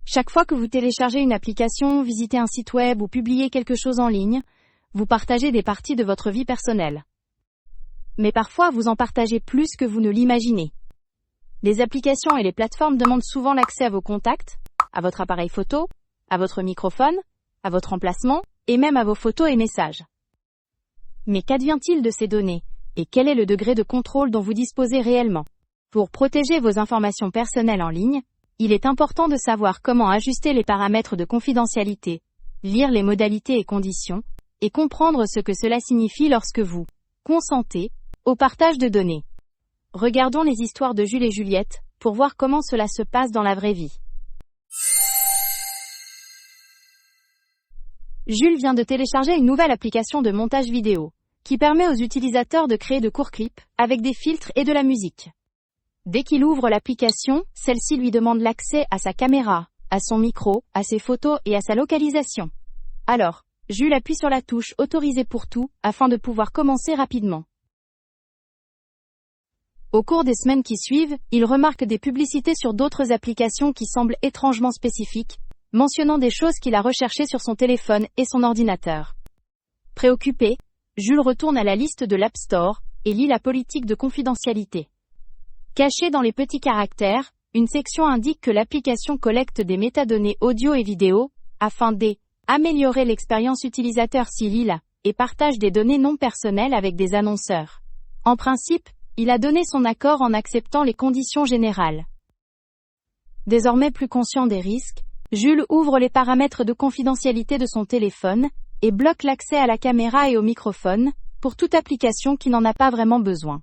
Chaque fois que vous téléchargez une application, visitez un site web ou publiez quelque chose en ligne, vous partagez des parties de votre vie personnelle. Mais parfois vous en partagez plus que vous ne l'imaginez. Les applications et les plateformes demandent souvent l'accès à vos contacts, à votre appareil photo, à votre microphone, à votre emplacement, et même à vos photos et messages. Mais qu'advient-il de ces données, et quel est le degré de contrôle dont vous disposez réellement? Pour protéger vos informations personnelles en ligne, il est important de savoir comment ajuster les paramètres de confidentialité, lire les modalités et conditions, et comprendre ce que cela signifie lorsque vous consentez au partage de données. Regardons les histoires de Jules et Juliette, pour voir comment cela se passe dans la vraie vie. Jules vient de télécharger une nouvelle application de montage vidéo, qui permet aux utilisateurs de créer de courts clips, avec des filtres et de la musique. Dès qu'il ouvre l'application, celle-ci lui demande l'accès à sa caméra, à son micro, à ses photos et à sa localisation. Alors, Jules appuie sur la touche « Autoriser pour tout » afin de pouvoir commencer rapidement. Au cours des semaines qui suivent, il remarque des publicités sur d'autres applications qui semblent étrangement spécifiques, mentionnant des choses qu'il a recherchées sur son téléphone et son ordinateur. Préoccupé, Jules retourne à la liste de l'App Store et lit la politique de confidentialité. Cachée dans les petits caractères, une section indique que l'application collecte des métadonnées audio et vidéo, afin d'améliorer l'expérience utilisateur s'il lit et partage des données non personnelles avec des annonceurs. En principe, il a donné son accord en acceptant les conditions générales. Désormais plus conscient des risques, Jules ouvre les paramètres de confidentialité de son téléphone et bloque l'accès à la caméra et au microphone, pour toute application qui n'en a pas vraiment besoin.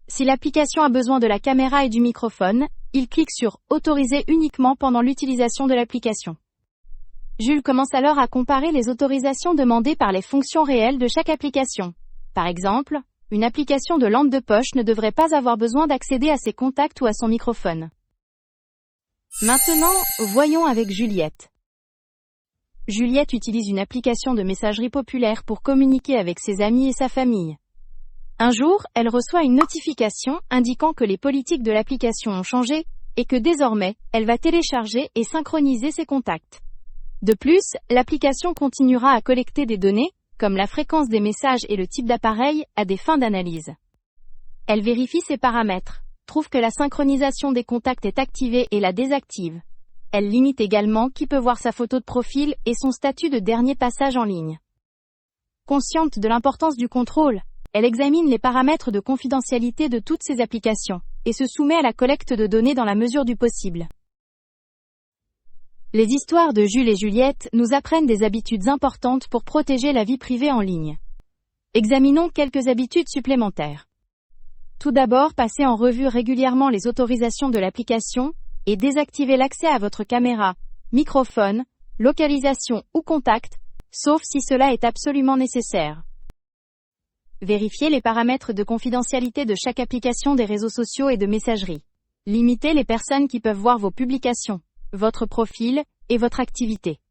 Si l'application a besoin de la caméra et du microphone, il clique sur « Autoriser uniquement » pendant l'utilisation de l'application. Jules commence alors à comparer les autorisations demandées par les fonctions réelles de chaque application. Par exemple, une application de lampe de poche ne devrait pas avoir besoin d'accéder à ses contacts ou à son microphone. Maintenant, voyons avec Juliette. Juliette utilise une application de messagerie populaire pour communiquer avec ses amis et sa famille. Un jour, elle reçoit une notification indiquant que les politiques de l'application ont changé, et que désormais, elle va télécharger et synchroniser ses contacts. De plus, l'application continuera à collecter des données, comme la fréquence des messages et le type d'appareil, à des fins d'analyse. Elle vérifie ses paramètres, trouve que la synchronisation des contacts est activée et la désactive. Elle limite également qui peut voir sa photo de profil et son statut de dernier passage en ligne. Consciente de l'importance du contrôle, elle examine les paramètres de confidentialité de toutes ses applications, et se soumet à la collecte de données dans la mesure du possible. Les histoires de Jules et Juliette nous apprennent des habitudes importantes pour protéger la vie privée en ligne. Examinons quelques habitudes supplémentaires. Tout d'abord, passez en revue régulièrement les autorisations de l'application, et désactivez l'accès à votre caméra, microphone, localisation ou contact, sauf si cela est absolument nécessaire. Vérifiez les paramètres de confidentialité de chaque application des réseaux sociaux et de messagerie. Limitez les personnes qui peuvent voir vos publications, votre profil, et votre activité.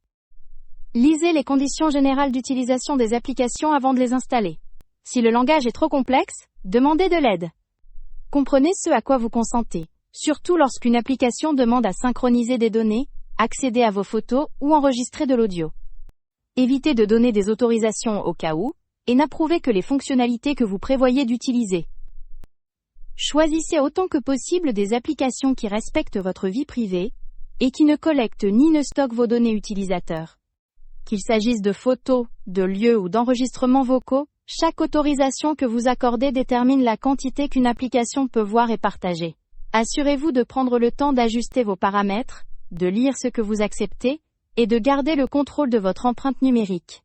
Lisez les conditions générales d'utilisation des applications avant de les installer. Si le langage est trop complexe, demandez de l'aide. Comprenez ce à quoi vous consentez, surtout lorsqu'une application demande à synchroniser des données, accéder à vos photos ou enregistrer de l'audio. Évitez de donner des autorisations au cas où, et n'approuvez que les fonctionnalités que vous prévoyez d'utiliser. Choisissez autant que possible des applications qui respectent votre vie privée, et qui ne collectent ni ne stockent vos données utilisateurs. Qu'il s'agisse de photos, de lieux ou d'enregistrements vocaux, chaque autorisation que vous accordez détermine la quantité qu'une application peut voir et partager. Assurez-vous de prendre le temps d'ajuster vos paramètres, de lire ce que vous acceptez, et de garder le contrôle de votre empreinte numérique.